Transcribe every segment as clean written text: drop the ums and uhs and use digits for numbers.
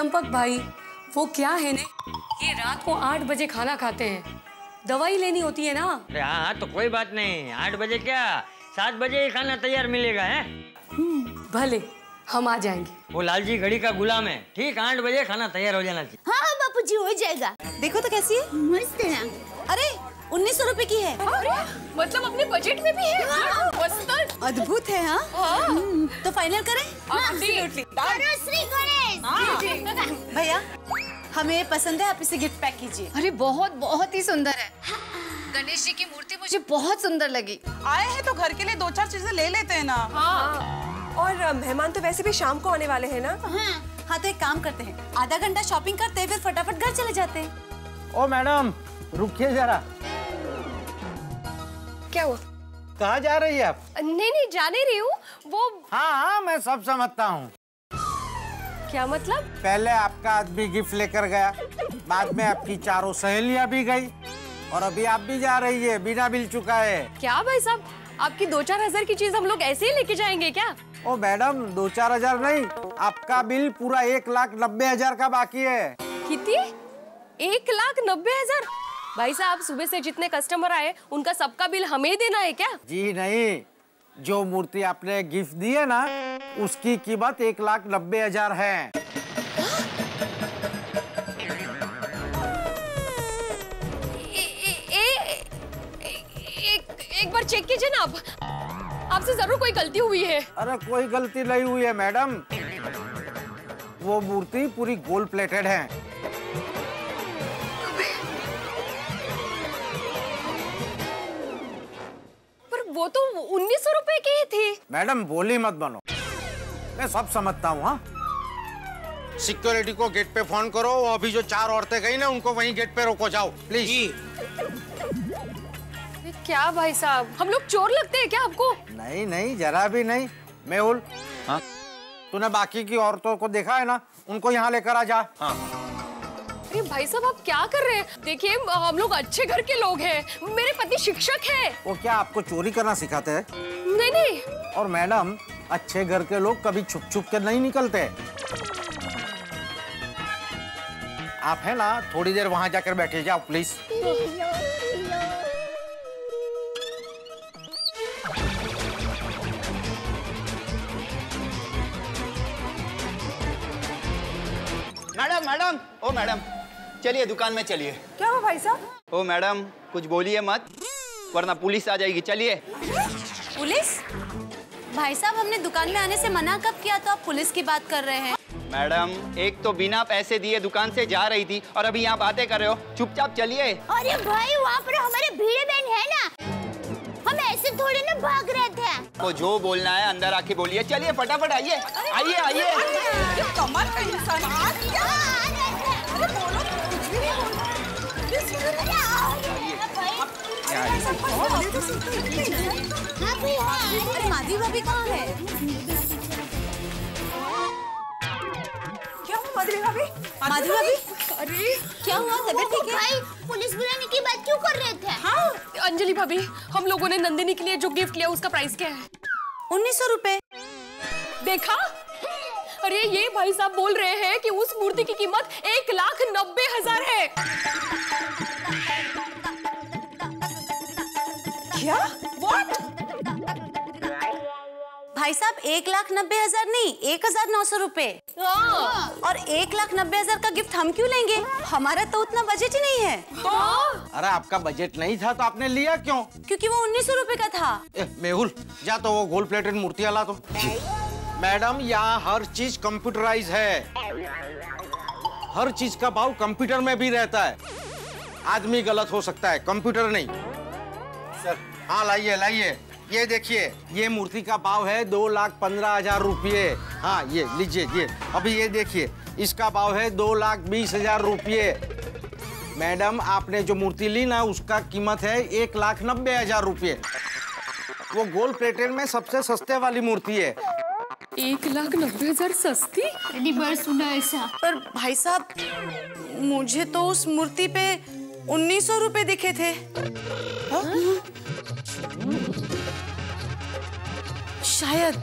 चंपक भाई, वो क्या है ने, ये रात को 8 बजे खाना खाते हैं, दवाई लेनी होती है ना। अरे हाँ, तो कोई बात नहीं, 8 बजे क्या 7 बजे ही खाना तैयार मिलेगा है। भले, हम आ जाएंगे। वो लालजी घड़ी का गुलाम है, ठीक 8 बजे खाना तैयार हो जाना चाहिए। हाँ बापूजी, हो जाएगा। देखो तो कैसी है, मस्त है ना। अरे 1900 रुपए की है। मतलब अपने बजट में भी है। मस्त, अद्भुत है। हाँ तो फाइनल करें। एब्सोल्युटली। भैया हमें ये पसंद है, आप इसे गिफ्ट पैक कीजिए। अरे बहुत बहुत ही सुंदर है। गणेश जी की मूर्ति मुझे बहुत सुंदर लगी। आए हैं तो घर के लिए 2-4 चीजें ले लेते हैं ना। हाँ। और मेहमान तो वैसे भी शाम को आने वाले हैं ना। हाँ तो एक काम करते हैं, आधा घंटा शॉपिंग करते हैं, फिर फटाफट घर चले जाते हैं। ओ मैडम रुकिए जरा। क्या हुआ? कहाँ जा रही है आप? नहीं जा नहीं रही हूँ, वो। हाँ मैं सब समझता हूँ। क्या मतलब? पहले आपका आदमी गिफ्ट लेकर गया, बाद में आपकी 4 सहेलियाँ भी गई, और अभी आप भी जा रही है बिना बिल चुकाए। क्या भाई साहब, आपकी 2-4 हजार की चीज हम लोग ऐसे ही लेके जाएंगे क्या? ओ मैडम 2-4 हजार नहीं, आपका बिल पूरा 1,90,000 का बाकी है। कितनी? 1,90,000? भाई साहब सुबह से जितने कस्टमर आए उनका सबका बिल हमें देना है क्या? जी नहीं, जो मूर्ति आपने गिफ्ट दी है ना उसकी कीमत 1,90,000 है। एक बार चेक कीजिए ना आप, आपसे जरूर कोई गलती हुई है। अरे कोई गलती नहीं हुई है मैडम, वो मूर्ति पूरी गोल्ड प्लेटेड है। पर वो तो 1900 रुपए की ही थी। मैडम बोली मत बनो, मैं सब समझता हूँ। हाँ सिक्योरिटी को गेट पे फोन करो, अभी जो 4 औरतें गई ना उनको वहीं गेट पे रोको, जाओ प्लीज। क्या भाई साहब, हम लोग चोर लगते हैं क्या आपको? नहीं नहीं जरा भी नहीं। मेहुल, हाँ तूने बाकी की औरतों को देखा है ना, उनको यहाँ लेकर आ जा। हाँ। अरे भाई साहब आप क्या कर रहे हैं? देखिए हम लोग अच्छे घर के लोग हैं, मेरे पति शिक्षक हैं। वो क्या आपको चोरी करना सिखाते हैं? नहीं। और मैडम अच्छे घर के लोग कभी छुप छुप के नहीं निकलते। आप है ना थोड़ी देर वहां जाकर बैठे जाओ प्लीज। मैडम मैडम, ओ मैडम चलिए दुकान में चलिए। क्या हुआ भाई साहब? ओ मैडम कुछ बोलिए मत वरना पुलिस आ जाएगी। चलिए। पुलिस? भाई साहब हमने दुकान में आने से मना कब किया, तो आप पुलिस की बात कर रहे हैं? मैडम एक तो बिना पैसे दिए दुकान से जा रही थी और अभी यहाँ बातें कर रहे हो, चुपचाप चलिए। अरे भाई वहाँ पर हमारे भीड़े बहन है ना, हम ऐसे थोड़ी ना भाग रहे थे। वो जो बोलना है अंदर आके बोलिए। चलिए फटाफट आइए आइए आइए। कमाल का इंसान अरे माधवी भाभी कहाँ है? क्या हुआ माधवी भाभी? माधवी भाभी अरे क्या हुआ, तबीयत ठीक है? भाई पुलिस बुलाने की बात क्यों कर रहे थे? हाँ अंजलि भाभी, हम लोगों ने नंदिनी के लिए जो गिफ्ट लिया उसका प्राइस क्या है? 1900 रुपए। देखा? अरे ये भाई साहब बोल रहे हैं कि उस मूर्ति की कीमत 1,90,000 है। क्या? What? भाई साहब 1,90,000 नहीं, 1,900 रुपए। और 1,90,000 का गिफ्ट हम क्यों लेंगे? हमारा तो उतना बजट ही नहीं है। अरे आपका बजट नहीं था तो आपने लिया क्यों? क्योंकि वो 1900 रुपए का था। मेहुल जा तो वो गोल्ड प्लेटेड मूर्ति ला तो। मैडम यहाँ हर चीज कंप्यूटराइज है, हर चीज का भाव कंप्यूटर में भी रहता है। आदमी गलत हो सकता है, कंप्यूटर नहीं। सर हाँ लाइए लाइए, ये देखिए ये मूर्ति का भाव है 2,15,000 रुपये। हाँ ये लीजिए, ये अभी ये देखिए इसका भाव है 2,20,000 रुपये। मैडम आपने जो मूर्ति ली ना उसका कीमत है 1,90,000 रुपये। वो गोल्ड प्लेटेड में सबसे सस्ते वाली मूर्ति है। 1,90,000 सस्ती? पहली बार सुना ऐसा। पर भाई साहब मुझे तो उस मूर्ति पे 1900 रुपए दिखे थे। शायद,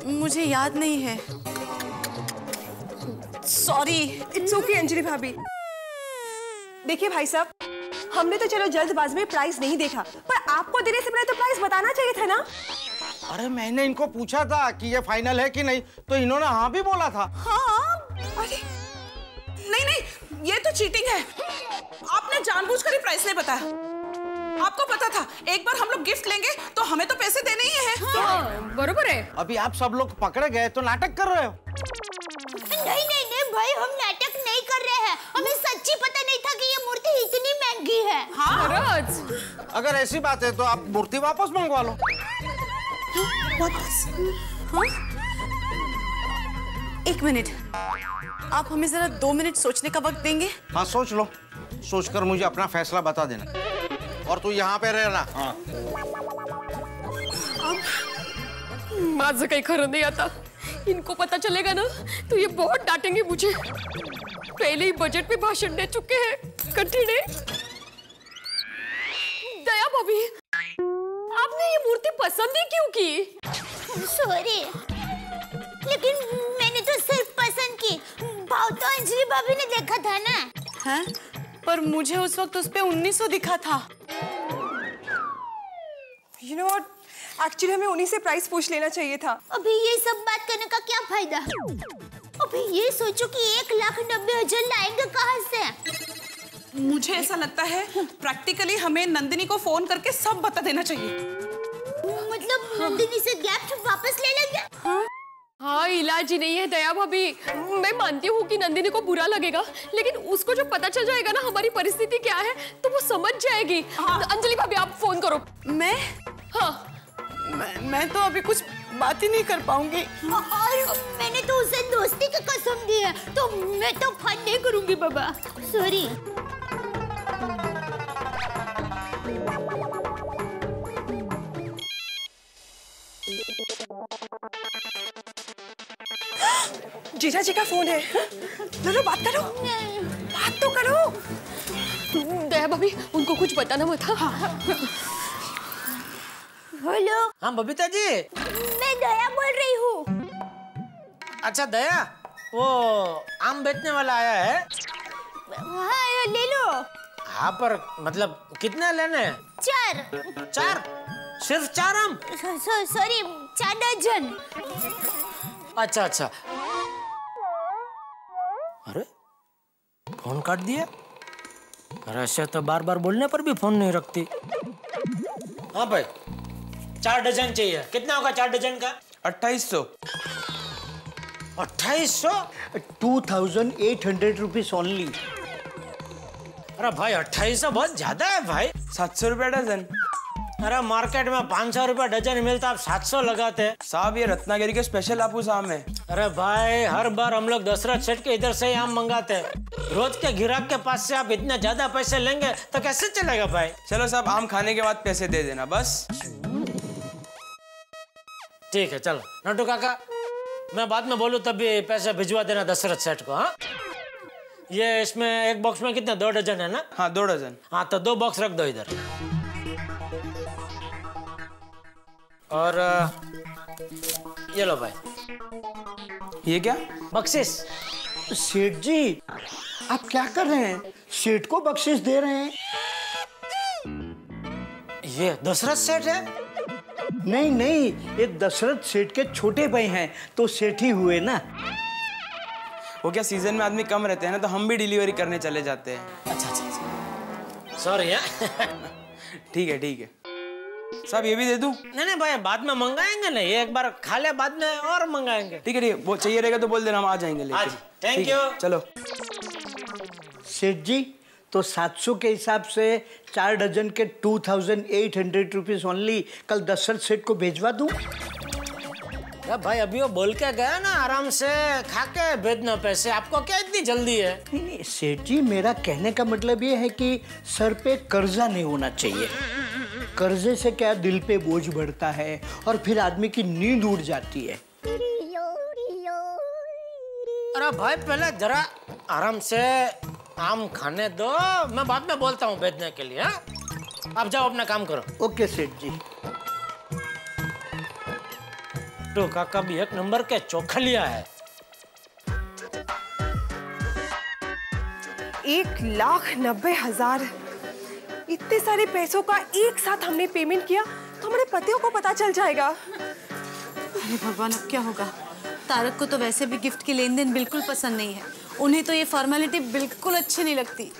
मुझे याद नहीं है। सॉरी। इट्स ओके अंजलि भाभी। देखिए भाई साहब, हमने तो चलो जल्दबाजी में प्राइस नहीं देखा, पर आपको देने से पहले तो प्राइस बताना चाहिए था ना। अरे मैंने इनको पूछा था कि ये फाइनल है कि नहीं, तो इन्होंने हाँ भी बोला था। हाँ, अरे नहीं नहीं, ये तो चीटिंग है। आपने जानबूझकर ही प्राइस नहीं बताया। आपको पता था एक बार हम लोग गिफ्ट लेंगे तो हमें तो पैसे देने ही हैं। हाँ, बरोबर है। अभी आप सब लोग पकड़े गए तो नाटक कर रहे हो। नहीं नहीं नहीं भाई, हम नाटक नहीं कर रहे हैं। हमें सच्ची पता नहीं था कि ये मूर्ति इतनी महंगी है। हाँ। अगर ऐसी बात है तो आप मूर्ति वापस मंगवा लो। हाँ? एक मिनट, आप हमें जरा 2 मिनट सोचने का वक्त देंगे? हाँ सोच लो, सोचकर मुझे अपना फैसला बता देना। और तू यहाँ पे रहना। हाँ। माझं काही खरं नहीं आता। इनको पता चलेगा ना तो ये बहुत डांटेंगे मुझे। पहले ही बजट में भाषण दे चुके हैं, कठिन है। दया भाभी, आपने ये मूर्ति पसंद ही क्यों की? सॉरी, लेकिन मैंने तो सिर्फ पसंद की, भाव तो अंजलि भाभी ने देखा था ना। हैं? पर मुझे उस वक्त उस पे 1900 दिखा था। You know what? एक्चुअली हमें उन्हीं से प्राइस पूछ लेना चाहिए था। अभी ये सब बात करने का क्या फायदा? अभी ये सोचो कि 1,90,000 लाएंगे कहाँ से? मुझे ऐसा लगता है प्रैक्टिकली हमें नंदिनी को फोन करके सब बता देना चाहिए। मतलब नंदिनी से गिफ्ट वापस ले लेंगे? हाँ, इलाज ही नहीं है दया भाभी। मैं मानती हूँ कि नंदिनी को बुरा लगेगा, लेकिन उसको जो पता चल जाएगा ना हमारी परिस्थिति क्या है, तो वो समझ जाएगी। हाँ। अंजलि भाभी आप फोन करो। मैं? हाँ। मैं तो अभी कुछ बात ही नहीं कर पाऊंगी। और मैंने तो उसे दोस्ती की कसम दी है, तो मैं तो फोन नहीं करूंगी बाबा। सॉरी। जीजा जी का फोन है। लो बात करो, बात तो करो। दया भाभी, उनको कुछ बताना मत। हाँ। हेलो। हाँ बबीता जी, मैं दया बोल रही हूँ। अच्छा दया, वो आम बेचने वाला आया है। हाँ ले लो। हाँ पर मतलब कितने लेने हैं? 4। 4? सिर्फ 4 आम? सॉरी, 4 दर्जन। अच्छा अच्छा। अरे फोन काट दिया। अरे ऐसे तो बार बार बोलने पर भी फोन नहीं रखती। हाँ भाई, 4 डजन चाहिए। कितना होगा 4 डजन का? 2800। 2800? 2800 रुपीज ओनली। अरे भाई 2800 बहुत ज्यादा है भाई। 700 रुपया डजन। अरे मार्केट में 500 रुपया डजन मिलता, आप 700 लगाते। साहब ये रत्नागिरी के स्पेशल हापुस आम है। अरे भाई हर बार हम लोग दशरथ सेठ के इधर से ही आम मंगाते हैं। रोज के ग्राहक के पास से आप इतने ज्यादा पैसे लेंगे तो कैसे चलेगा भाई? चलो साहब, आम खाने के बाद पैसे दे देना बस। ठीक है चलो। नटू काका, मैं बाद में बोलूं तब भी पैसे भिजवा देना दशरथ सेठ को। हाँ, ये इसमें एक बॉक्स में कितने? 2 डजन है ना? हाँ 2 डजन। हाँ तो 2 बॉक्स रख दो इधर। और ये लो भाई। ये क्या? बख्शिश। सेठ जी, आप क्या कर रहे हैं? सेठ को बख्शिश दे रहे हैं? ये दशरथ सेठ है? नहीं नहीं, ये दशरथ सेठ के छोटे भाई हैं, तो सेठ ही हुए ना। वो क्या, सीजन में आदमी कम रहते हैं ना, तो हम भी डिलीवरी करने चले जाते हैं। अच्छा अच्छा, सॉरी है। ठीक है ठीक है साहब, ये भी दे दूं? नहीं नहीं भाई, बाद में मंगाएंगे ना, ये एक बार खा ले, बाद में और मंगाएंगे। ठीक है ठीक है, वो चाहिए रहेगा तो बोल देना, हम आ जाएंगे लेके। Thank you. चलो सेठ जी, तो 700 के हिसाब से 4 डजन के 2800 रुपीज ओनली कल दशरथ सेठ को भेजवा दूं? या भाई अभी वो बोल के गया ना, आराम से खा के भेजना पैसे। आपको क्या इतनी जल्दी है? नहीं सेठ जी, मेरा कहने का मतलब ये है कि सर पे कर्जा नहीं होना चाहिए। कर्जे से क्या दिल पे बोझ बढ़ता है और फिर आदमी की नींद उड़ जाती है। अरे भाई पहले जरा आराम से आम खाने दो, मैं बाद में बोलता हूँ भेजने के लिए। हाँ, आप जाओ अपना काम करो। ओके सेठ जी। किट्टू काका भी एक नंबर के चौखलिया है। 1,90,000 इतने सारे पैसों का एक साथ हमने पेमेंट किया तो हमारे पतियों को पता चल जाएगा। अरे भगवान, अब क्या होगा? तारक को तो वैसे भी गिफ्ट की लेन देन बिल्कुल पसंद नहीं है। उन्हें तो ये फॉर्मेलिटी बिल्कुल अच्छी नहीं लगती।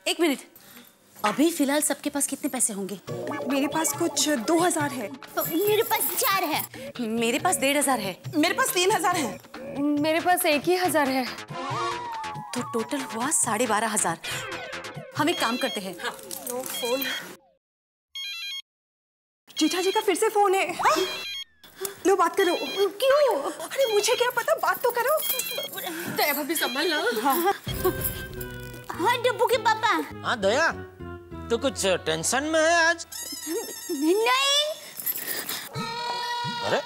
एक मिनट, अभी फिलहाल सबके पास कितने पैसे होंगे? मेरे पास कुछ 2,000 है। मेरे पास 4 है। मेरे पास 1,500 है। मेरे पास 3,000 है। मेरे पास 1,000 है। तो टोटल हुआ 12,500। हम एक काम करते हैं। हाँ। No phone. जीजा जी का फिर से फोन है। हाँ? लो बात करो। क्यों? अरे मुझे क्या पता, बात तो करो। दया भाभी संभल ना। हाँ डब्बू के पापा। हाँ दया, तो कुछ टेंशन में है आज? नहीं। अरे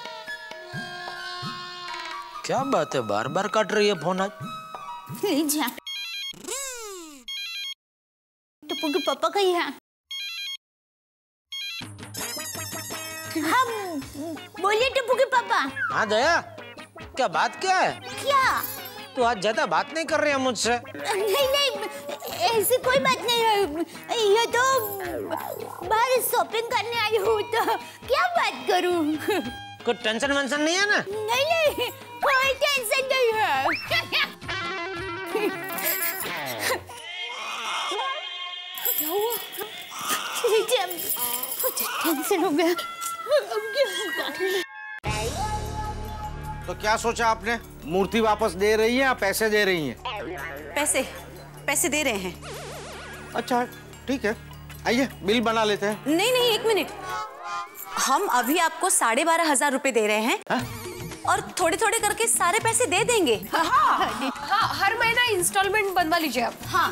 क्या बात है, बार बार काट रही है फोन आज? ले जा। डब्बू के पापा का ही है। हाँ बोलिए डब्बू के पापा। हाँ दया, क्या बात क्या है? क्या? तू आज ज्यादा बात नहीं कर रही है मुझसे। नहीं, ऐसी कोई बात नहीं है। ये तो बाहर शॉपिंग करने आई हूँ, तो क्या बात करूँ? कुछ टेंशन वेंशन नहीं है ना? नहीं, कोई टेंशन नहीं है। क्या हुआ? मुझे टेंशन हो गया। अब क्या होगा? तो क्या सोचा आपने? मूर्ति वापस दे रही है या पैसे दे रही हैं? पैसे दे रहे हैं। अच्छा ठीक है, आइए बिल बना लेते हैं। नहीं, एक मिनट। हम अभी आपको 12,500 रुपए दे रहे हैं। हा? और थोड़े थोड़े करके सारे पैसे दे देंगे। हाँ, हर महीना इंस्टॉलमेंट बनवा लीजिए आप। हाँ।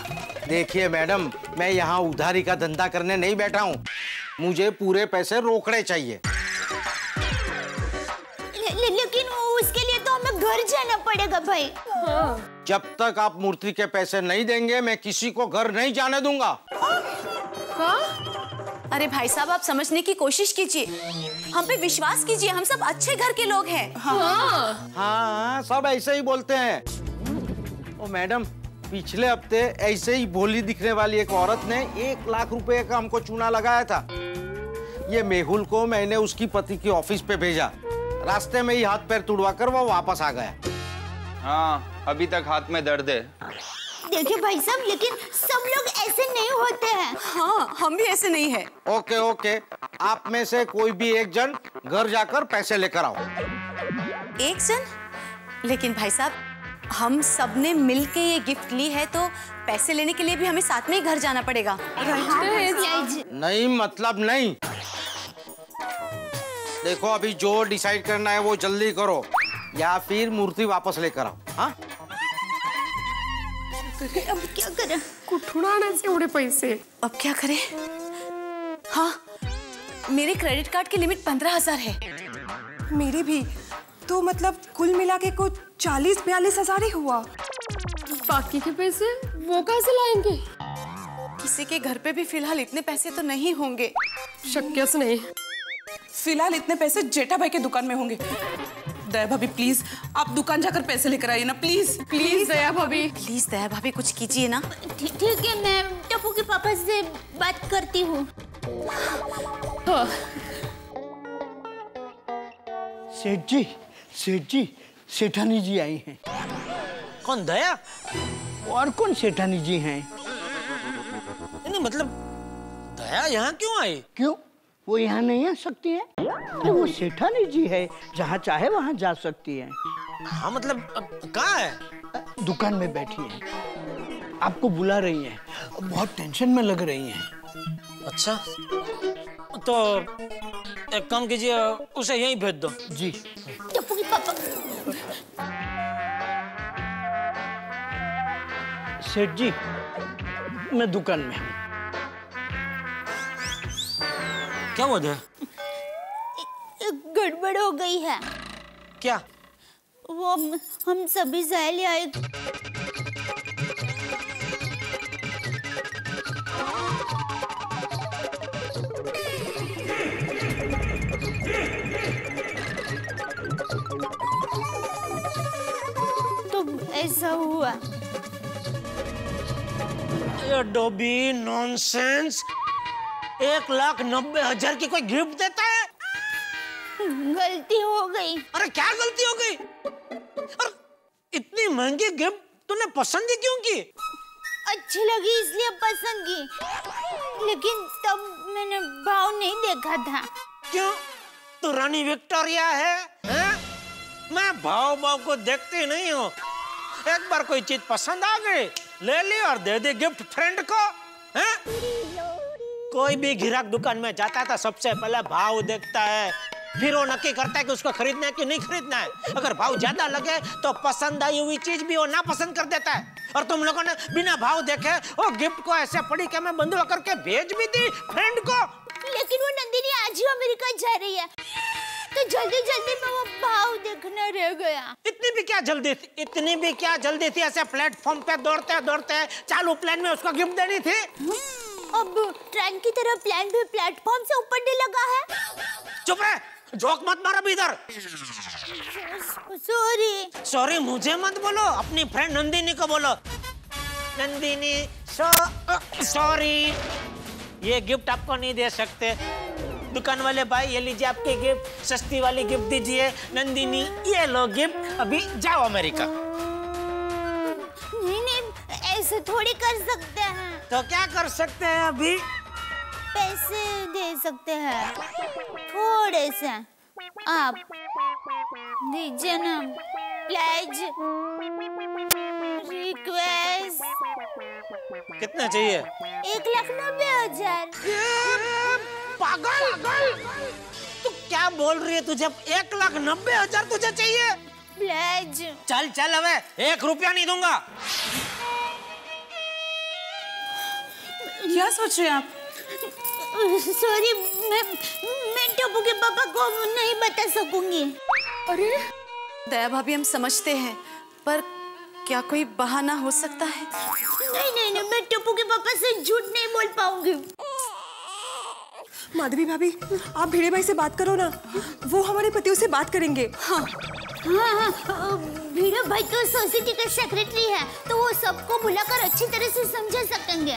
देखिए मैडम, मैं यहाँ उधारी का धंधा करने नहीं बैठा हूँ। मुझे पूरे पैसे रोकड़े चाहिए। लेकिन उसके लिए तो हमें घर जाना पड़ेगा भाई। हाँ। जब तक आप मूर्ति के पैसे नहीं देंगे, मैं किसी को घर नहीं जाने दूंगा। अरे भाई साहब, आप समझने की कोशिश कीजिए, हम पे विश्वास कीजिए, हम सब अच्छे घर के लोग हैं। हाँ, सब ऐसे ही बोलते हैं। ओ मैडम, पिछले हफ्ते ऐसे ही भोली दिखने वाली एक औरत ने 1 लाख रुपए का हमको चूना लगाया था। ये मेहुल को मैंने उसकी पति के ऑफिस पे भेजा। रास्ते में ही हाथ पैर तुड़वाकर वो वापस आ गया। हाँ, अभी तक हाथ में दर्द है। देखिए भाई साहब, लेकिन सब लोग ऐसे नहीं होते हैं। हाँ, हम भी ऐसे नहीं है। ओके, आप में से कोई भी एक जन घर जाकर पैसे लेकर आओ। एक जन? लेकिन भाई साहब, हम सब ने मिलके ये गिफ्ट ली है, तो पैसे लेने के लिए भी हमें साथ में ही घर जाना पड़ेगा। नहीं मतलब नहीं। देखो, अभी जो डिसाइड करना है वो जल्दी करो, या फिर मूर्ति वापस लेकर आओ। हाँ? अब क्या करें? कुठून से उड़े पैसे? अब क्या करें? हाँ, मेरे क्रेडिट कार्ड की लिमिट 15,000 है। मेरी भी। तो मतलब कुल मिला के कुछ 40-42,000 ही हुआ। बाकी के पैसे वो कहाँ से लाएंगे? किसी के घर पे भी फिलहाल इतने पैसे तो नहीं होंगे। शक्य से नहीं। फिलहाल इतने पैसे जेठा भाई के दुकान में होंगे। दया भाभी प्लीज, आप दुकान जाकर पैसे लेकर आइए ना, प्लीज। प्लीज दया भाभी। प्लीज दया भाभी, कुछ कीजिए ना। ठीक है, मैं टप्पू के पापा से बात करती हूँ। हाँ। सेठ जी, सेठानी जी आई हैं। कौन, दया? और कौन सेठानी जी हैं? नहीं मतलब दया यहाँ क्यों आई? क्यों, वो यहाँ नहीं आ सकती हैं? अरे वो सेठानी जी है, जहाँ चाहे वहाँ जा सकती हैं। हाँ मतलब कहाँ है? दुकान में बैठी हैं, आपको बुला रही हैं। बहुत टेंशन में लग रही हैं। अच्छा, तो एक काम कीजिए, उसे यहीं भेज दो। जी। टप्पू के पापा। सेठ जी, मैं दुकान में हूँ। क्या हुआ है? गड़बड़ हो गई है। क्या? वो हम सभी सहेली आए। Dobby nonsense. 1,90,000 की कोई गिफ्ट देता है? गलती हो गई। अरे क्या गलती हो गई? और इतनी महंगी गिफ्ट तूने पसंद ही क्यों की? अच्छी लगी इसलिए पसंद की, लेकिन तब मैंने भाव नहीं देखा था। क्यों? तू रानी विक्टोरिया है? मैं भाव को देखती नहीं हूँ। एक बार कोई चीज पसंद आ गई, ले ली और दे दी गिफ्ट फ्रेंड को। हैं? कोई भी ग्राहक दुकान में जाता है तो सबसे पहले भाव देखता है, फिर वो नक्की करता है कि उसको खरीदना है कि नहीं खरीदना है। अगर भाव ज्यादा लगे तो पसंद आई हुई चीज भी वो ना पसंद कर देता है। और तुम लोगों ने बिना भाव देखे वो गिफ्ट को ऐसे पड़ी के मैं बंधुआ करके भेज भी दी फ्रेंड को। लेकिन वो नंदिनी आज ही अमेरिका जा रही है, तो जल्दी जल्दी में वो भाव देखना रह गया। इतनी भी क्या जल्दी थी? ऐसे प्लेटफॉर्म पे दौड़ते दौड़ते चालू प्लेन में उसको गिफ्ट देनी थी। अब ट्रेन की तरह प्लेन भी प्लेटफॉर्म से ऊपर लगा है। चुप रहे, जोक मत मारो भी इधर। सॉरी मुझे मत बोलो, अपनी फ्रेंड नंदिनी को बोलो। नंदिनी सॉरी, ये गिफ्ट आपको नहीं दे सकते। दुकान वाले भाई ये लीजिए आपके गिफ्ट, सस्ती वाली गिफ्ट दीजिए। नंदिनी ये लो गिफ्ट, अभी जाओ अमेरिका। नहीं, ऐसे थोड़ी कर सकते हैं। तो क्या कर सकते हैं अभी? पैसे दे सकते हैं, थोड़े से। आप दीजिए ना, प्लेज, रिक्वेस्ट। कितना चाहिए? 1,90,000। पागल, तू क्या बोल रही है? तुझे 1,90,000 तुझे चाहिए? प्लेज। चल चल, अबे 1 रुपया नहीं दूंगा। क्या सोच रहे हैं आप? सॉरी, मैं टप्पू के पापा को नहीं बता सकूंगी। अरे दया भाभी, हम समझते हैं, पर क्या कोई बहाना हो सकता है? नहीं, मैं टप्पू के पापा से झूठ नहीं बोल पाऊंगी। माधवी भाभी, आप भिड़े भाई से बात करो ना, वो हमारे पतियों से बात करेंगे। हाँ, भिड़े भाई तो सोसाइटी के सेक्रेटरी है, तो वो सबको बुलाकर अच्छी तरह से समझा सकेंगे।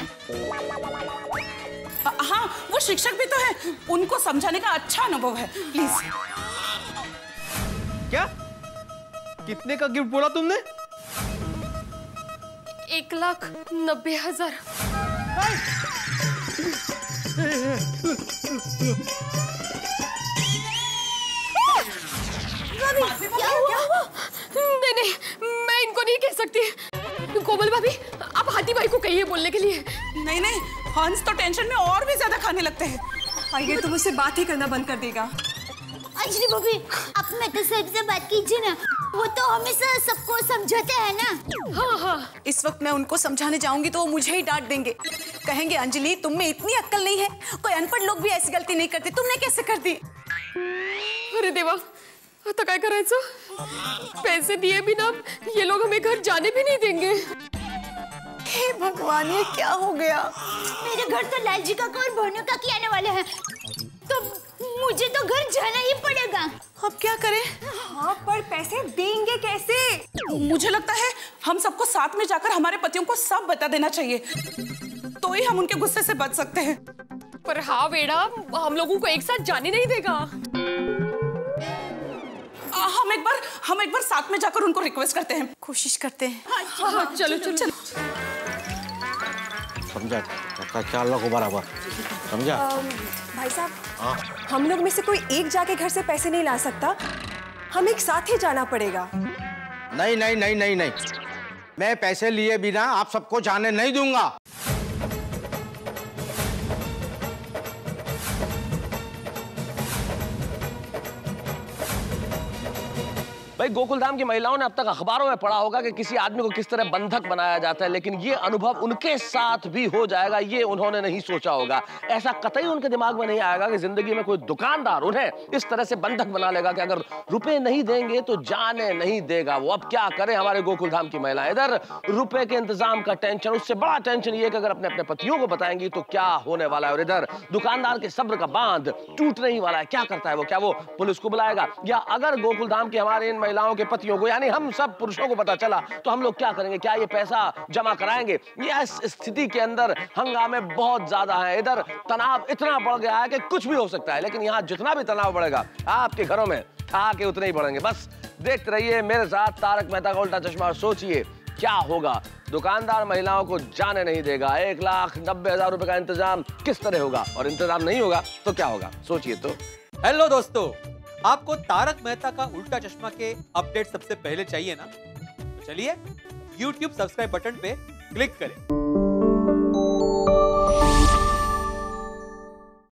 हाँ, वो शिक्षक भी तो है, उनको समझाने का अच्छा अनुभव है। प्लीज। क्या? कितने का गिफ्ट बोला तुमने? 1,90,000। क्या हुआ? नहीं, मैं इनको नहीं कह सकती। कोमल भाभी, आप हाथी भाई को कहिए बोलने के लिए। नहीं, हंस तो टेंशन में और भी ज्यादा खाने लगते हैं। आइए, तो मुझसे बात ही करना बंद कर देगा। अंजलि भाभी, आप मेहता साहब से बात कीजिए ना, वो तो हमेशा सबको समझाते हैं ना। हाँ, इस वक्त मैं उनको समझाने जाऊंगी तो वो मुझे ही डांट देंगे। कहेंगे अंजलि, तुम में इतनी अक्ल नहीं है, कोई अनपढ़ लोग भी ऐसी गलती नहीं करते, तुमने कैसे कर दी? अरे देवा, आता काय करायचं? पैसे दिए बिना ये लोग हमें घर जाने भी नहीं देंगे। हे भगवान, ये क्या हो गया? मेरे घर तो लालजी का और भानु का आने वाले हैं, तो मुझे तो घर जाना ही पड़ेगा। अब क्या करें? हाँ, पर पैसे देंगे कैसे? मुझे लगता है हम सबको साथ में जाकर हमारे पतियों को सब बता देना चाहिए, तो ही हम उनके गुस्से से बच सकते हैं। पर हाँ वेड़ा, हम लोगों को एक साथ जाने नहीं देगा। हम एक बार साथ में जाकर उनको रिक्वेस्ट करते हैं। कोशिश करते हैं। हाँ, चलो। समझा? ख्याल रखो बराबर, समझा? भाई साहब, हम लोग में से कोई एक जाके घर से पैसे नहीं ला सकता, हम एक साथ ही जाना पड़ेगा। नहीं, मैं पैसे लिए बिना आप सबको जाने नहीं दूंगा। भाई, गोकुलधाम की महिलाओं ने अब तक अखबारों में पढ़ा होगा कि किसी आदमी को किस तरह बंधक बनाया जाता है, लेकिन ये अनुभव उनके साथ भी हो जाएगा, ये उन्होंने नहीं सोचा होगा। ऐसा कतई उनके दिमाग में नहीं आएगा कि जिंदगी में कोई दुकानदार उन्हें इस तरह से बंधक बना लेगा कि अगर रुपए नहीं देंगे तो जाने नहीं देगा। वो अब क्या करें हमारे गोकुलधाम की महिलाएं? इधर रुपए के इंतजाम का टेंशन, उससे बड़ा टेंशन ये कि अगर अपने अपने पतियों को बताएंगी तो क्या होने वाला है। और इधर दुकानदार के सब्र का बांध टूटने ही वाला है। क्या करता है वो? क्या वो पुलिस को बुलाएगा, या अगर गोकुलधाम की हमारे इन महिलाओं के पतियों को यानी हम सब पुरुषों को पता चला तो हम लोग क्या करेंगे? क्या ये पैसा जमा कराएंगे? ये इस स्थिति के अंदर हंगामे बहुत ज्यादा हैं। इधर तनाव इतना बढ़ गया है कि कुछ भी हो सकता है, लेकिन यहाँ जितना भी तनाव बढ़ेगा आपके घरों में आके उतने ही बढ़ेंगे। बस देखते रहिए मेरे साथ तारक मेहता का उल्टा चश्मा और सोचिए क्या होगा। दुकानदार महिलाओं को जाने नहीं देगा। 1,90,000 रुपए का इंतजाम किस तरह होगा, और इंतजाम नहीं होगा तो क्या होगा, सोचिए तो। हेलो दोस्तों, आपको तारक मेहता का उल्टा चश्मा के अपडेट सबसे पहले चाहिए ना? चलिए YouTube सब्सक्राइब बटन पे क्लिक करें।